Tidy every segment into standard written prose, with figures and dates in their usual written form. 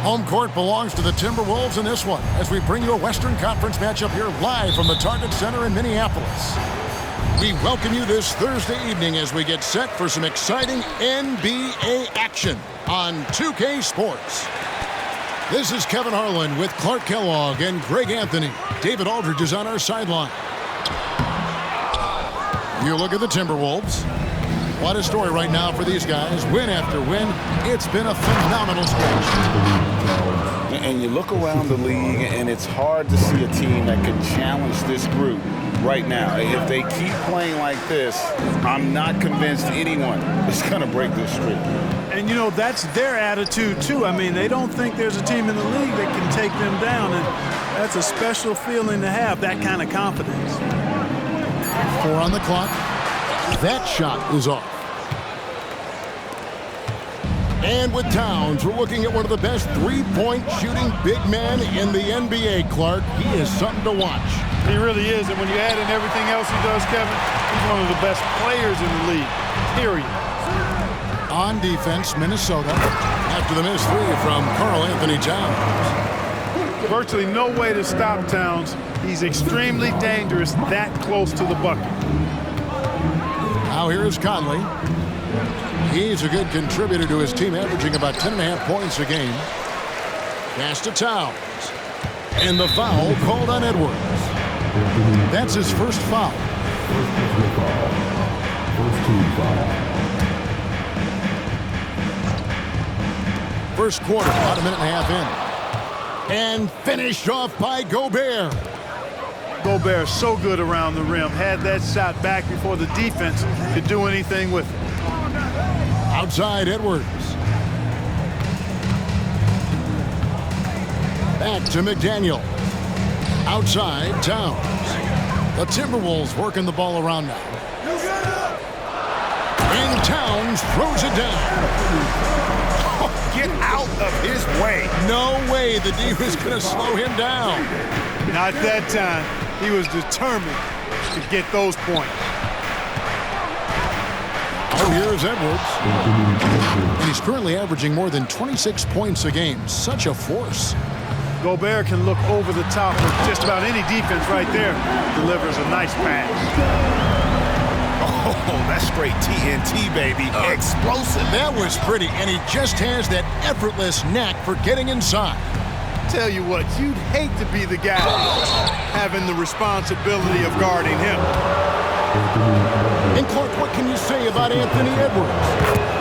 Home court belongs to the Timberwolves in this one as we bring you a Western Conference matchup here live from the Target Center in Minneapolis. We welcome you this Thursday evening as we get set for some exciting NBA action on 2K Sports. This is Kevin Harlan with Clark Kellogg and Greg Anthony. David Aldridge is on our sideline. You look at the Timberwolves. What a story right now for these guys. Win after win. It's been a phenomenal stretch. And you look around the league, and it's hard to see a team that can challenge this group right now. If they keep playing like this, I'm not convinced anyone is going to break this streak. And, you know, that's their attitude, too. I mean, they don't think there's a team in the league that can take them down. And that's a special feeling to have, that kind of confidence. 4 on the clock. That shot is off. And with Towns, we're looking at one of the best three-point shooting big men in the NBA, Clark. He is something to watch. He really is. And when you add in everything else he does, Kevin, he's one of the best players in the league, period. On defense, Minnesota, after the missed three from Karl Anthony Towns. Virtually no way to stop Towns. He's extremely dangerous that close to the bucket. Now here is Conley. He's a good contributor to his team, averaging about 10.5 points a game. Pass to Towns. And the foul called on Edwards. That's his first foul. First quarter, about a minute and a half in. And finished off by Gobert. Gobert so good around the rim. Had that shot back before the defense could do anything with it. Outside Edwards. Back to McDaniel. Outside Towns. The Timberwolves working the ball around now. And Towns throws it down. Get out of his way. No way the D was going to slow him down. Not that time. He was determined to get those points. Oh, here's Edwards. And he's currently averaging more than 26 points a game. Such a force. Gobert can look over the top of just about any defense right there. Delivers a nice pass. Oh, that's straight TNT, baby. Explosive. That was pretty, and he just has that effortless knack for getting inside. Tell you what, you'd hate to be the guy having the responsibility of guarding him. And Clark, what can you say about Anthony Edwards?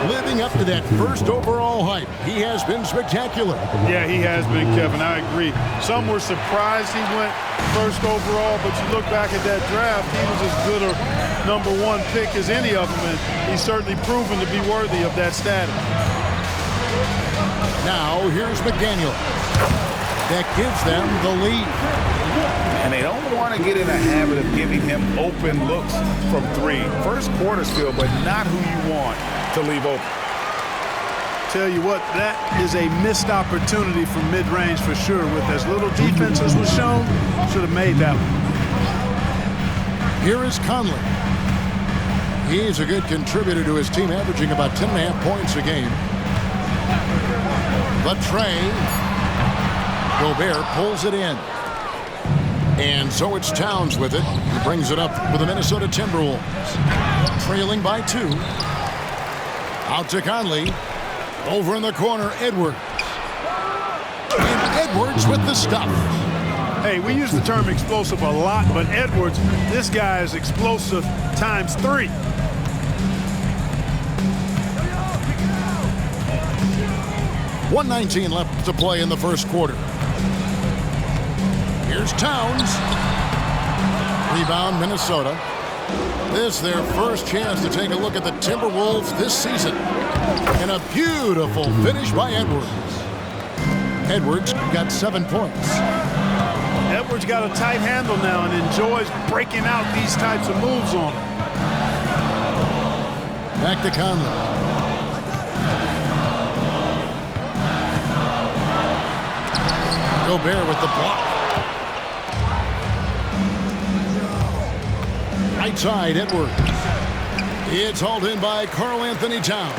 Living up to that first overall hype, he has been spectacular. Yeah, he has been, Kevin. I agree. Some were surprised he went first overall, but you look back at that draft, he was as good a #1 pick as any of them, and he's certainly proven to be worthy of that status. Now, here's McDaniel. That gives them the lead. And they don't want to get in a habit of giving him open looks from three. First quarter still, but not who you want to leave open. Tell you what, that is a missed opportunity from mid-range for sure. With as little defense as was shown, should have made that one. Here is Conley. He's a good contributor to his team, averaging about 10.5 points a game. The tray. Gobert pulls it in. And so it's Towns with it. He brings it up for the Minnesota Timberwolves. Trailing by 2. Out to Conley. Over in the corner, Edwards. And Edwards with the stuff. Hey, we use the term explosive a lot, but Edwards, this guy is explosive times 3. .119 left to play in the first quarter. Here's Towns. Rebound, Minnesota. This their first chance to take a look at the Timberwolves this season. And a beautiful finish by Edwards. Edwards got 7 points. Edwards got a tight handle now and enjoys breaking out these types of moves on him. Back to Conley. Gobert with the block. Right side, Edwards. It's hauled in by Karl Anthony Towns.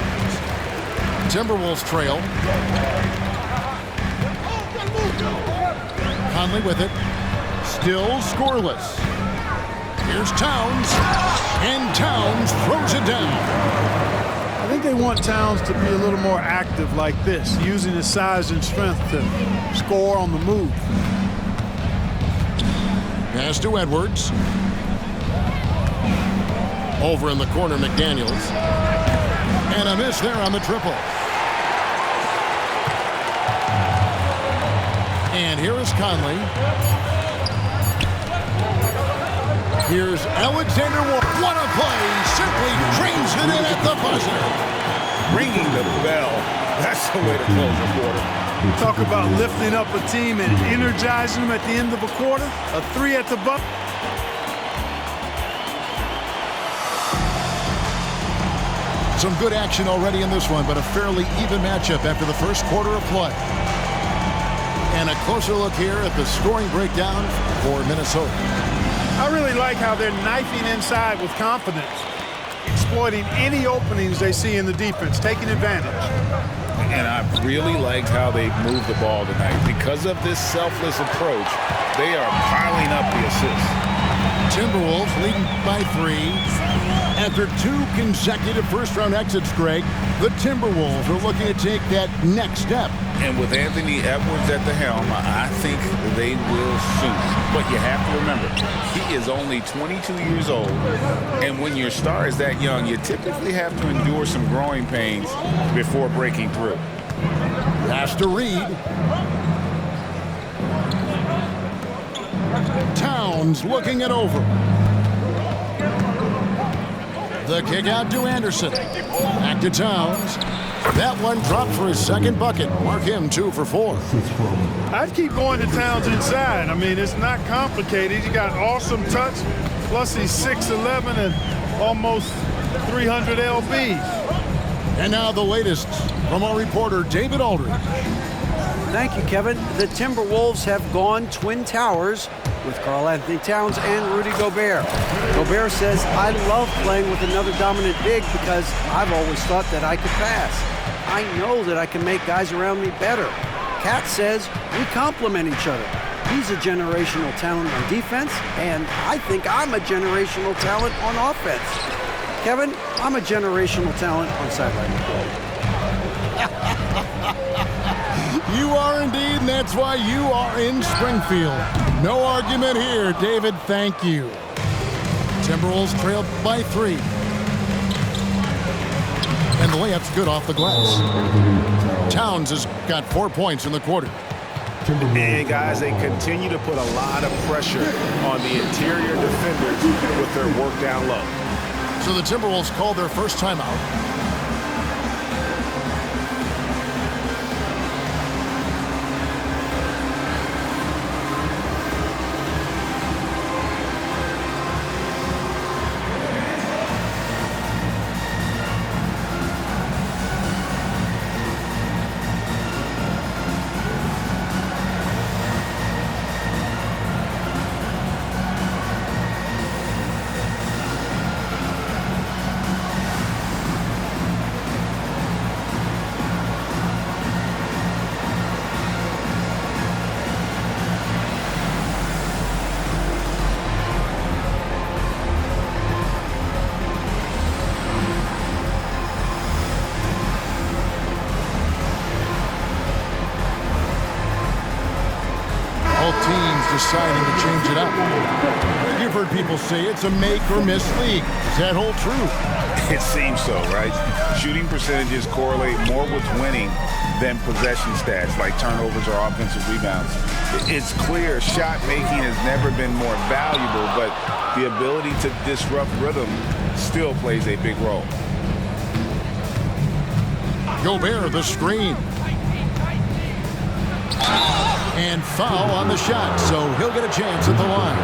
Timberwolves trail. Conley with it. Still scoreless. Here's Towns. And Towns throws it down. I think they want Towns to be a little more active like this, using his size and strength to score on the move. Pass to Edwards. Over in the corner, McDaniels. And a miss there on the triple. And here is Conley. Here's Alexander Ward. What a play! Simply drains it in at the buzzer. Ringing the bell. That's the way to close the quarter. Talk about lifting up a team and energizing them at the end of a quarter. A 3 at the buzzer. Some good action already in this one, but a fairly even matchup after the first quarter of play. And a closer look here at the scoring breakdown for Minnesota. I really like how they're knifing inside with confidence, exploiting any openings they see in the defense, taking advantage. And I really liked how they moved the ball tonight. Because of this selfless approach, they are piling up the assists. Timberwolves leading by 3. After 2 consecutive first-round exits, Greg, the Timberwolves are looking to take that next step. And with Anthony Edwards at the helm, I think they will soon. But you have to remember, he is only 22 years old. And when your star is that young, you typically have to endure some growing pains before breaking through. Pass to Reed. Towns looking it over. The kick out to Anderson. Back to Towns. That one dropped for his second bucket. Mark him 2 for 4. I'd keep going to Towns inside. I mean, it's not complicated. He got awesome touch. Plus, he's 6'11" and almost 300 lbs. And now the latest from our reporter, David Aldridge. Thank you, Kevin. The Timberwolves have gone Twin Towers with Karl-Anthony Towns and Rudy Gobert. Gobert says, I love playing with another dominant big because I've always thought that I could pass. I know that I can make guys around me better. Cat says, we complement each other. He's a generational talent on defense, and I think I'm a generational talent on offense. Kevin, I'm a generational talent on sideline play. You are indeed, and that's why you are in Springfield. No argument here, David. Thank you. Timberwolves trailed by 3. And the layup's good off the glass. Towns has got 4 points in the quarter. And guys, they continue to put a lot of pressure on the interior defenders with their work down low. So the Timberwolves called their first timeout. Deciding to change it up. You've heard people say it's a make or miss league. Does that hold true? It seems so, right? Shooting percentages correlate more with winning than possession stats like turnovers or offensive rebounds. It's clear shot making has never been more valuable, but the ability to disrupt rhythm still plays a big role. Gobert, the screen. And foul on the shot, so he'll get a chance at the line.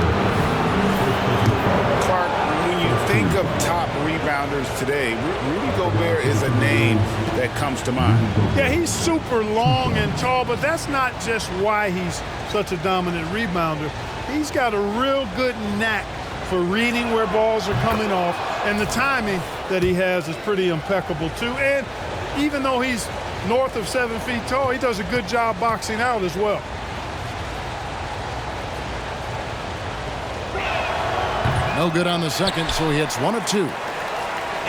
Clark, when you think of top rebounders today, Rudy Gobert is a name that comes to mind. Yeah, he's super long and tall, but that's not just why he's such a dominant rebounder. He's got a real good knack for reading where balls are coming off, and the timing that he has is pretty impeccable too. And even though he's north of 7 feet tall, he does a good job boxing out as well. No good on the second, so he hits 1 of 2.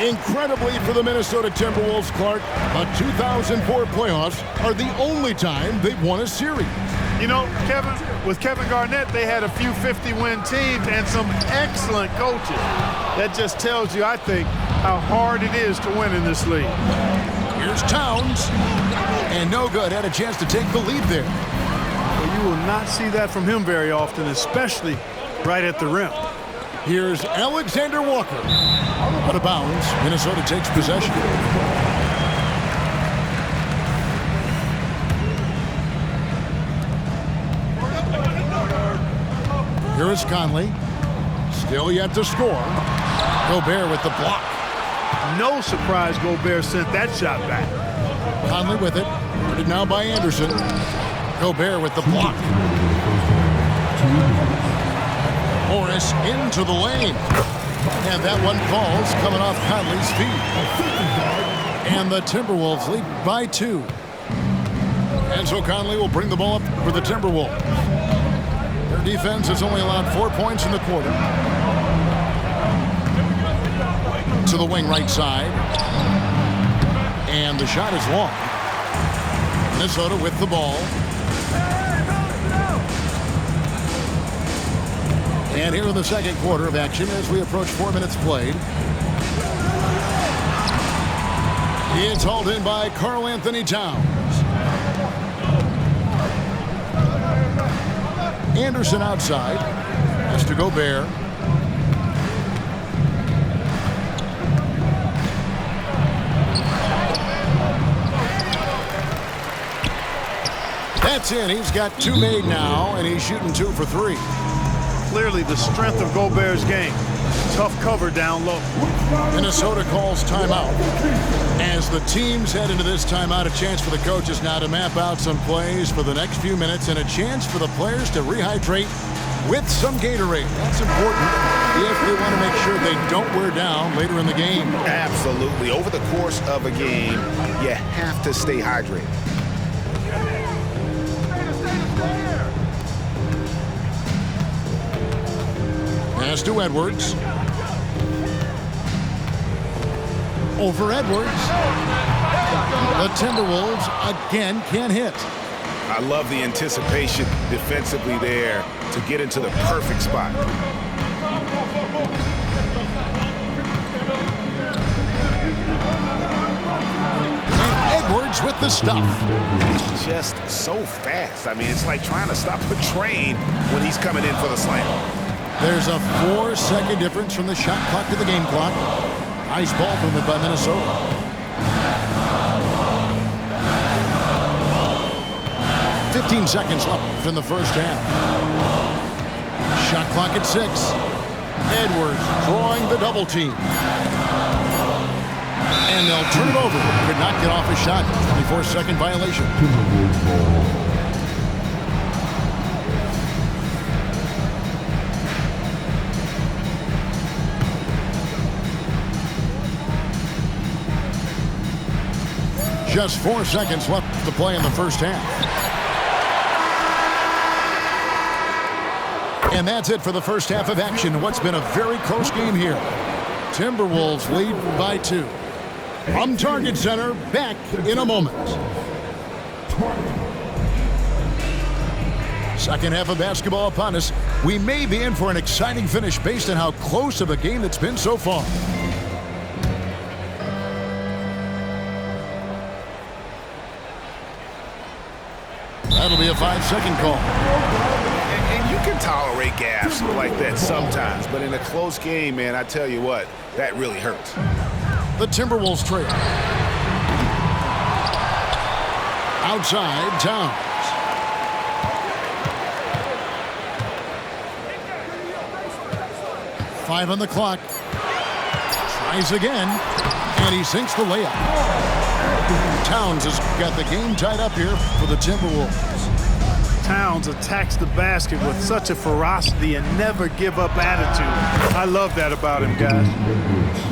Incredibly for the Minnesota Timberwolves, Clark, the 2004 playoffs are the only time they've won a series. You know, Kevin, with Kevin Garnett, they had a few 50-win teams and some excellent coaches. That just tells you, I think, how hard it is to win in this league. Here's Towns, and no good. Had a chance to take the lead there. Well, you will not see that from him very often, especially right at the rim. Here's Alexander Walker. Out of bounds, Minnesota takes possession. Here is Conley. Still yet to score. Gobert with the block. No surprise Gobert sent that shot back. Conley with it. Guarded now by Anderson. Gobert with the block. Morris into the lane. And that one falls coming off Conley's feet. And the Timberwolves lead by 2. And so Conley will bring the ball up for the Timberwolves. Their defense has only allowed 4 points in the quarter. To the wing right side. And the shot is long. Minnesota with the ball. And here in the second quarter of action as we approach 4 minutes played. It's hauled in by Karl-Anthony Towns. Anderson outside. Has to Gobert. That's in. He's got 2 made now, and he's shooting 2 for 3. Clearly the strength of Gobert's game. Tough cover down low. Minnesota calls timeout. As the teams head into this timeout, a chance for the coaches now to map out some plays for the next few minutes and a chance for the players to rehydrate with some Gatorade. That's important if they want to make sure they don't wear down later in the game. Absolutely. Over the course of a game, you have to stay hydrated. Pass to Edwards. Over Edwards. The Timberwolves again can't hit. I love the anticipation defensively there to get into the perfect spot. And Edwards with the stuff. Just so fast. I mean, it's like trying to stop a train when he's coming in for the slam. There's a 4-second difference from the shot clock to the game clock. Nice ball movement by Minnesota. "15 seconds left in the first half. Shot clock at 6. Edwards drawing the double team. And they'll turn it over. Could not get off a shot. 24-second violation. Just 4 seconds left to play in the first half. And that's it for the first half of action. What's been a very close game here. Timberwolves lead by 2. From Target Center, back in a moment. Second half of basketball upon us. We may be in for an exciting finish based on how close of a game it's been so far. That'll be a 5-second call. And you can tolerate gaffes like that sometimes, but in a close game, man, I tell you what, that really hurts. The Timberwolves trail. Outside, Towns. Five on the clock. Tries again, and he sinks the layup. Towns has got the game tied up here for the Timberwolves. Towns attacks the basket with such a ferocity and never give up attitude. I love that about him, guys.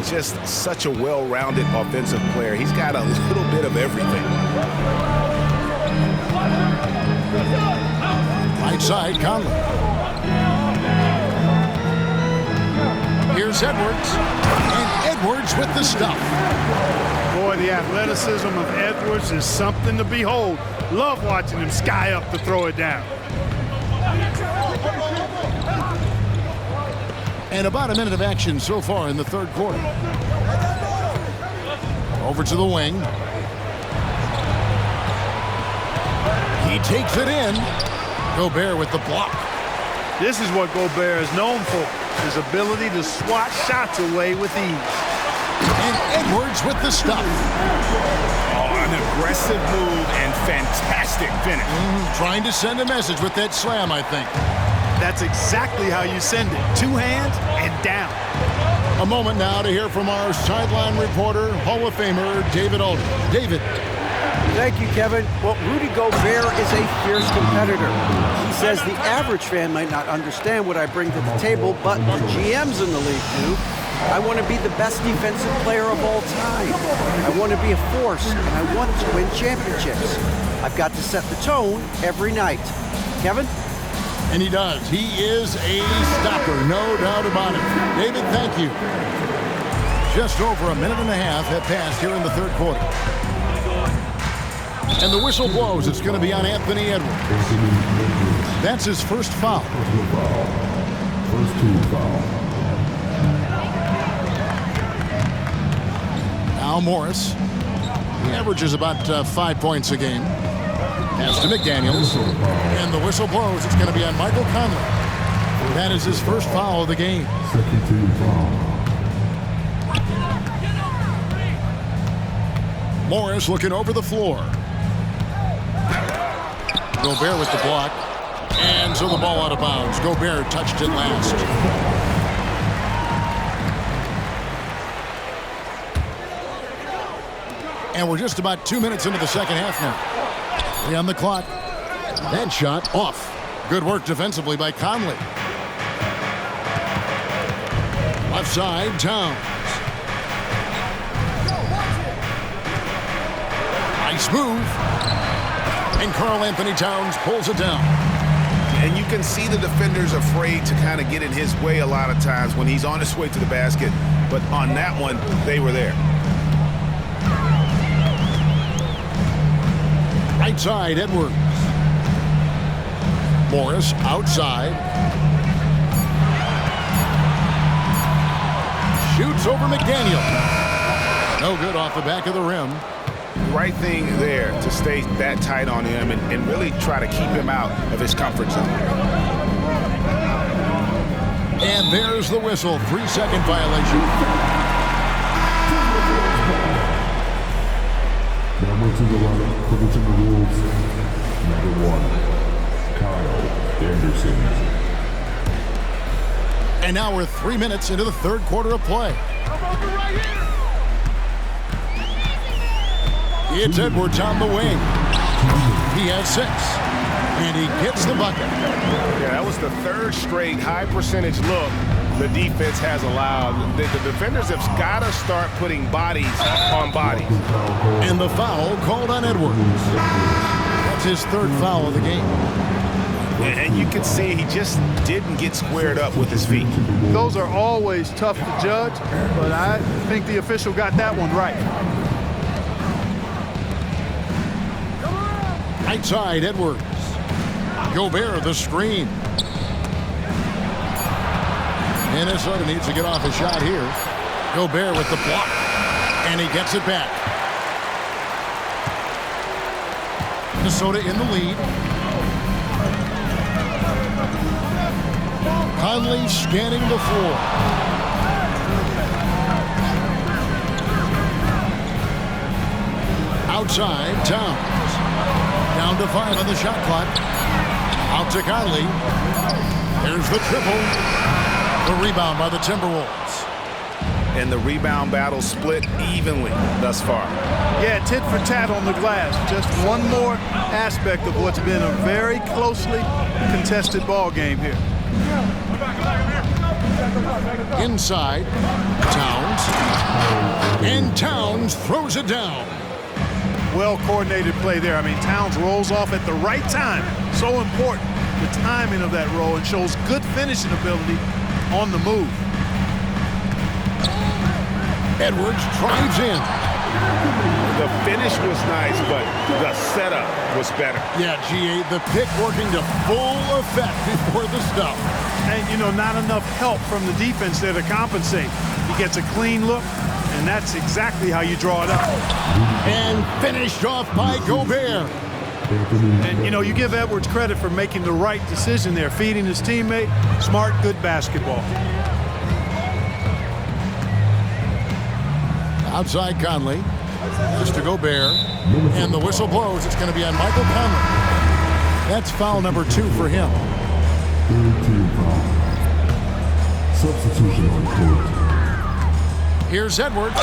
Just such a well-rounded offensive player. He's got a little bit of everything. Right side, Conley. Edwards. And Edwards with the stuff. Boy, the athleticism of Edwards is something to behold. Love watching him sky up to throw it down. And about a minute of action so far in the third quarter. Over to the wing. He takes it in. Gobert with the block. This is what Gobert is known for, his ability to swat shots away with ease. And Edwards with the stuff. Oh, an aggressive move and fantastic finish. Trying to send a message with that slam, I think. That's exactly how you send it. Two hands and down. A moment now to hear from our sideline reporter, Hall of Famer David Aldridge. David. Thank you, Kevin. Well, Rudy Gobert is a fierce competitor. He says the average fan might not understand what I bring to the table, but the GMs in the league do. I want to be the best defensive player of all time. I want to be a force, and I want to win championships. I've got to set the tone every night. Kevin? And he does. He is a stopper, no doubt about it. David, thank you. Just over a minute and a half have passed here in the third quarter. And the whistle blows. It's going to be on Anthony Edwards. That's his first foul. First team foul. Now Morris. He averages about 5 points a game. Pass to McDaniels. And the whistle blows. It's going to be on Michael Conley. That is his first foul of the game. Second team foul. Morris looking over the floor. Gobert with the block. And so the ball out of bounds. Gobert touched it last. And we're just about 2 minutes into the second half now. 3 on the clock. That shot off. Good work defensively by Conley. Left side, Towns. Nice move. And Karl-Anthony Towns pulls it down. And you can see the defenders afraid to kind of get in his way a lot of times when he's on his way to the basket. But on that one, they were there. Right side, Edwards. Morris outside. Shoots over McDaniel. No good off the back of the rim. Right thing there to stay that tight on him and really try to keep him out of his comfort zone. And there's the whistle. 3-second violation. Number to the lineup for the Timberwolves. Number 1, Kyle Anderson. And now we're 3 minutes into the third quarter of play. It's Edwards on the wing. He has 6. And he gets the bucket. Yeah, that was the third straight high percentage look the defense has allowed. The defenders have got to start putting bodies on bodies. And the foul called on Edwards. That's his third foul of the game. And you can see he just didn't get squared up with his feet. Those are always tough to judge, but I think the official got that one right. Right side, Edwards. Gobert, the screen. Minnesota needs to get off a shot here. Gobert with the block. And he gets it back. Minnesota in the lead. Conley scanning the floor. Outside, Towns. Down to 5 on the shot clock. Out to Conley. There's the triple. The rebound by the Timberwolves. And the rebound battle split evenly thus far. Yeah, tit for tat on the glass. Just one more aspect of what's been a very closely contested ball game here. Inside, Towns. And Towns throws it down. Well-coordinated play there. I mean, Towns rolls off at the right time. So important, the timing of that roll, and shows good finishing ability on the move. Edwards drives in. The finish was nice, but the setup was better. Yeah, G.A., the pick working to full effect before the stop. And, you know, not enough help from the defense there to compensate. He gets a clean look, and that's exactly how you draw it up. And finished off by Gobert. And, you know, you give Edwards credit for making the right decision there, feeding his teammate. Smart, good basketball. Outside Conley. Just to Gobert. And the whistle blows. It's going to be on Michael Conley. That's foul number 2 for him. Third team foul. Substitution on court. Here's Edwards.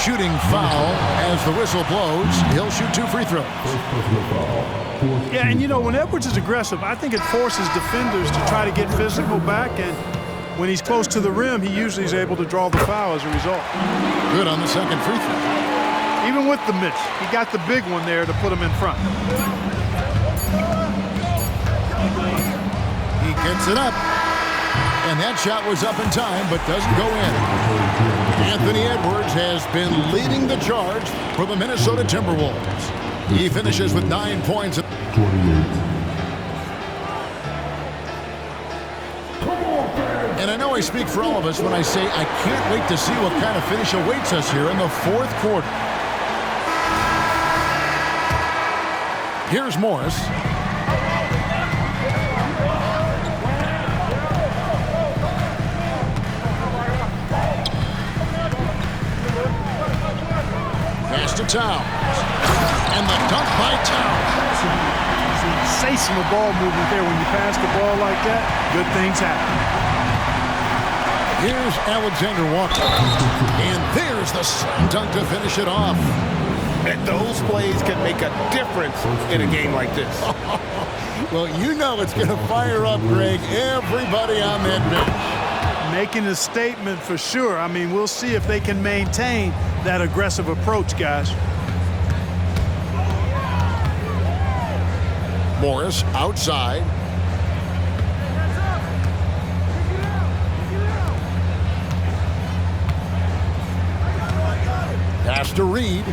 Shooting foul as the whistle blows. He'll shoot 2 free throws. First personal foul. Yeah, and you know, when Edwards is aggressive, I think it forces defenders to try to get physical back, and when he's close to the rim, he usually is able to draw the foul as a result. Good on the second free throw. Even with the miss, he got the big one there to put him in front. He gets it up. And that shot was up in time, but doesn't go in. Anthony Edwards has been leading the charge for the Minnesota Timberwolves. He finishes with 9 points. 28. And I know I speak for all of us when I say I can't wait to see what kind of finish awaits us here in the fourth quarter. Here's Morris. Pass to Towns. And the dunk by Towns. Sensational ball movement there when you pass the ball like that. Good things happen. Here's Alexander Walker. And there's the slam dunk to finish it off. And those plays can make a difference in a game like this. Well, you know it's going to fire up, Greg, everybody on that bench. Making a statement for sure. I mean, we'll see if they can maintain that aggressive approach, guys. Morris outside. Pass to Reed.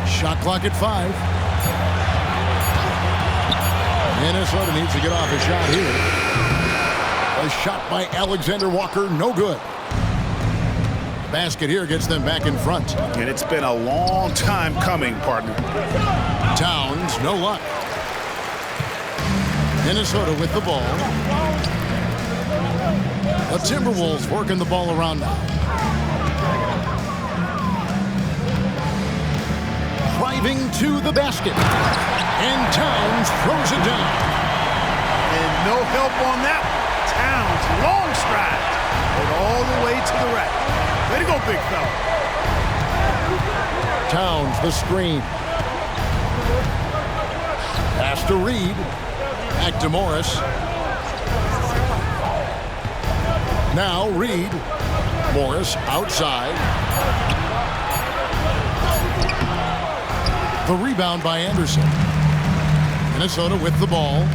Shot clock at 5. Minnesota needs to get off a shot here. A shot by Alexander Walker, no good. Basket here gets them back in front. And it's been a long time coming, partner. Towns, no luck. Minnesota with the ball. The Timberwolves working the ball around now. Driving to the basket. And Towns throws it down. And no help on that one. Towns, long stride. But all the way to the rack. Way to go, big fella. Towns, the screen. Pass to Reed. Back to Morris. Now Reed. Morris outside. The rebound by Anderson. Minnesota with the ball.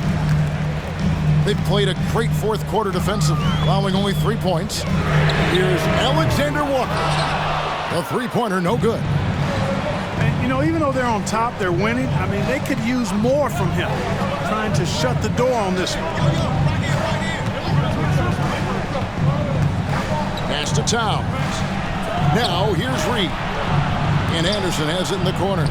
They've played a great fourth quarter defensively, allowing only 3 points. Here's Alexander Walker. The three-pointer, no good. And, you know, even though they're on top, they're winning. I mean, they could use more from him. Trying to shut the door on this one. Pass to Towns. Now here's Reed. And Anderson has it in the corner.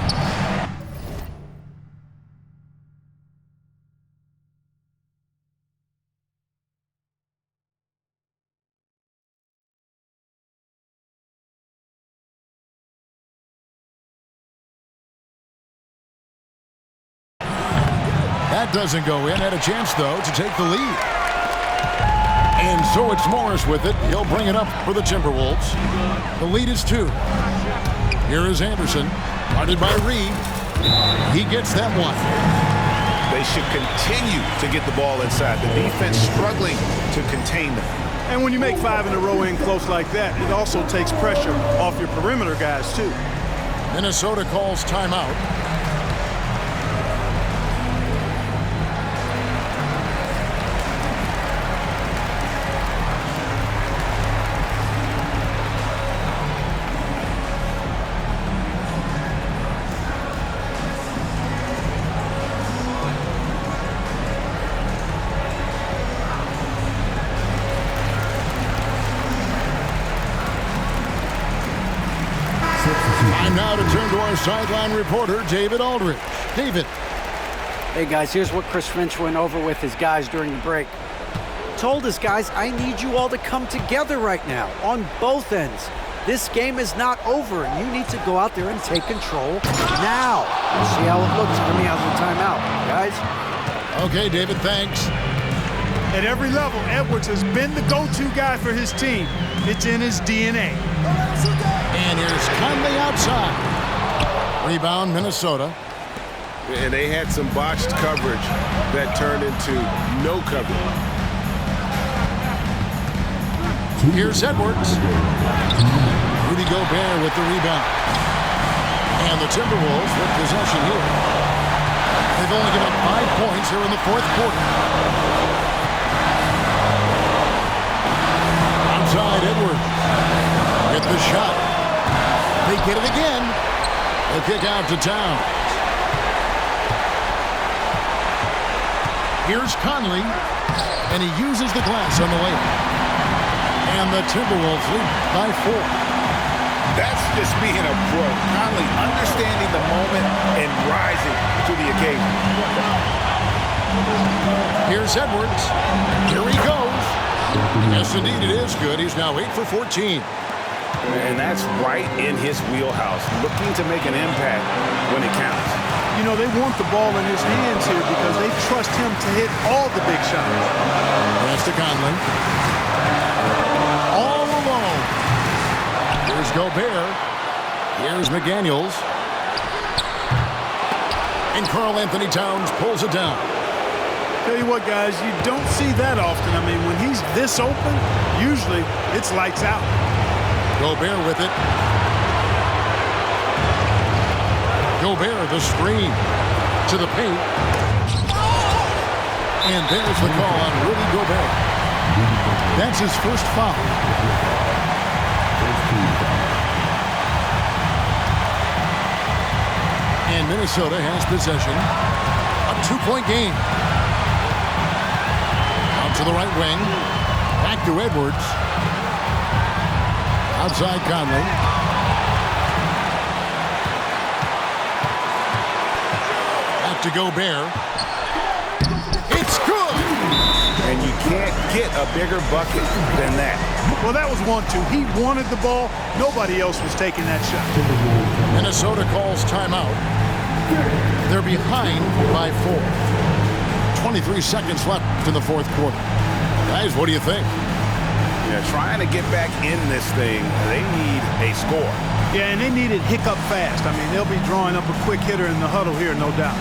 That doesn't go in. Had a chance, though, to take the lead. And so it's Morris with it. He'll bring it up for the Timberwolves. The lead is 2. Here is Anderson. Guarded by Reed. He gets that one. They should continue to get the ball inside. The defense struggling to contain them. And when you make 5 in a row in close like that, it also takes pressure off your perimeter guys, too. Minnesota calls timeout. our sideline reporter, David Aldridge. David. Hey, guys, here's what Chris Finch went over with his guys during the break. Told his guys, I need you all to come together right now on both ends. This game is not over, and you need to go out there and take control now. We'll see how it looks coming out of the timeout, guys. Okay, David, thanks. At every level, Edwards has been the go-to guy for his team. It's in his DNA. And here's Conley outside. Rebound, Minnesota. And they had some botched coverage that turned into no coverage. Here's Edwards. Rudy Gobert with the rebound. And the Timberwolves with possession here. They've only given up 5 points here in the fourth quarter. Outside, Edwards. Get the shot. They get it again. The kick out to Towns. Here's Conley, and he uses the glass on the layup. And the Timberwolves lead by 4. That's just being a pro. Conley understanding the moment and rising to the occasion. Here's Edwards. Here he goes. Yes, indeed, it is good. He's now 8 for 14. And that's right in his wheelhouse, looking to make an impact when it counts. You know, they want the ball in his hands here because they trust him to hit all the big shots. That's to Conley. All alone. Here's Gobert. Here's McDaniels. And Karl Anthony Towns pulls it down. Tell you what, guys, you don't see that often. I mean, when he's this open, usually it's lights out. Gobert with it. Gobert, the screen to the paint. And there's the call on Rudy Gobert. That's his first foul. And Minnesota has possession. A 2-point game. Out to the right wing. Back to Edwards. Outside Conley. Back to Gobert. It's good! And you can't get a bigger bucket than that. Well, that was 1-2. He wanted the ball. Nobody else was taking that shot. Minnesota calls timeout. They're behind by 4. 23 seconds left in the fourth quarter. Guys, what do you think? Yeah, trying to get back in this thing, they need a score. Yeah, and they need it hiccup fast. I mean, they'll be drawing up a quick hitter in the huddle here, no doubt.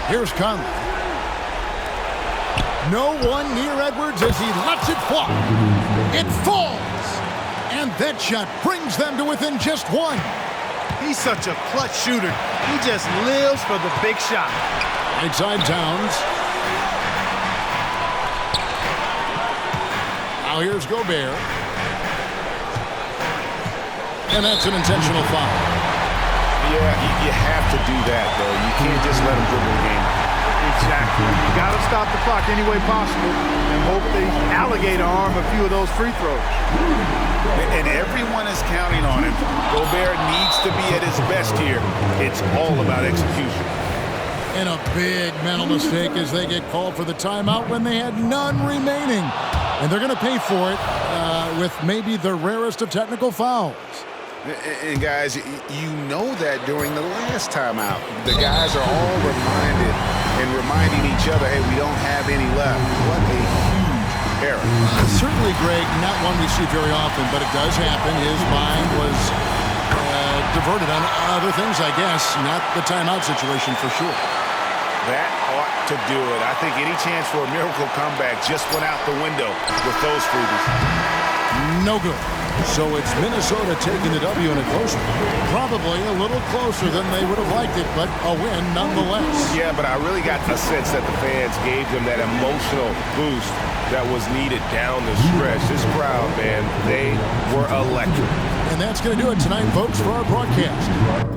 Here's Conley. No one near Edwards as he lets it fly. It falls. And that shot brings them to within just 1. He's such a clutch shooter. He just lives for the big shot. Right side Towns. Now here's Gobert. And that's an intentional foul. Yeah, you have to do that, though. You can't just let him dribble the game. Exactly. You got to stop the clock any way possible and hope they alligator arm a few of those free throws. And everyone is counting on him. Gobert needs to be at his best here. It's all about execution. And a big mental mistake as they get called for the timeout when they had none remaining. And they're going to pay for it with maybe the rarest of technical fouls. And guys, you know that during the last timeout, the guys are all reminding each other, hey, we don't have any left. What a huge error. Certainly, Greg, not one we see very often, but it does happen. His mind was diverted on other things, I guess, not the timeout situation for sure. That ought to do it. I think any chance for a miracle comeback just went out the window with those freebies. No good. So it's Minnesota taking the W in a close one. Probably a little closer than they would have liked it, but a win nonetheless. Yeah, but I really got a sense that the fans gave them that emotional boost that was needed down the stretch. This crowd, man, they were electric. And that's going to do it tonight, folks, for our broadcast.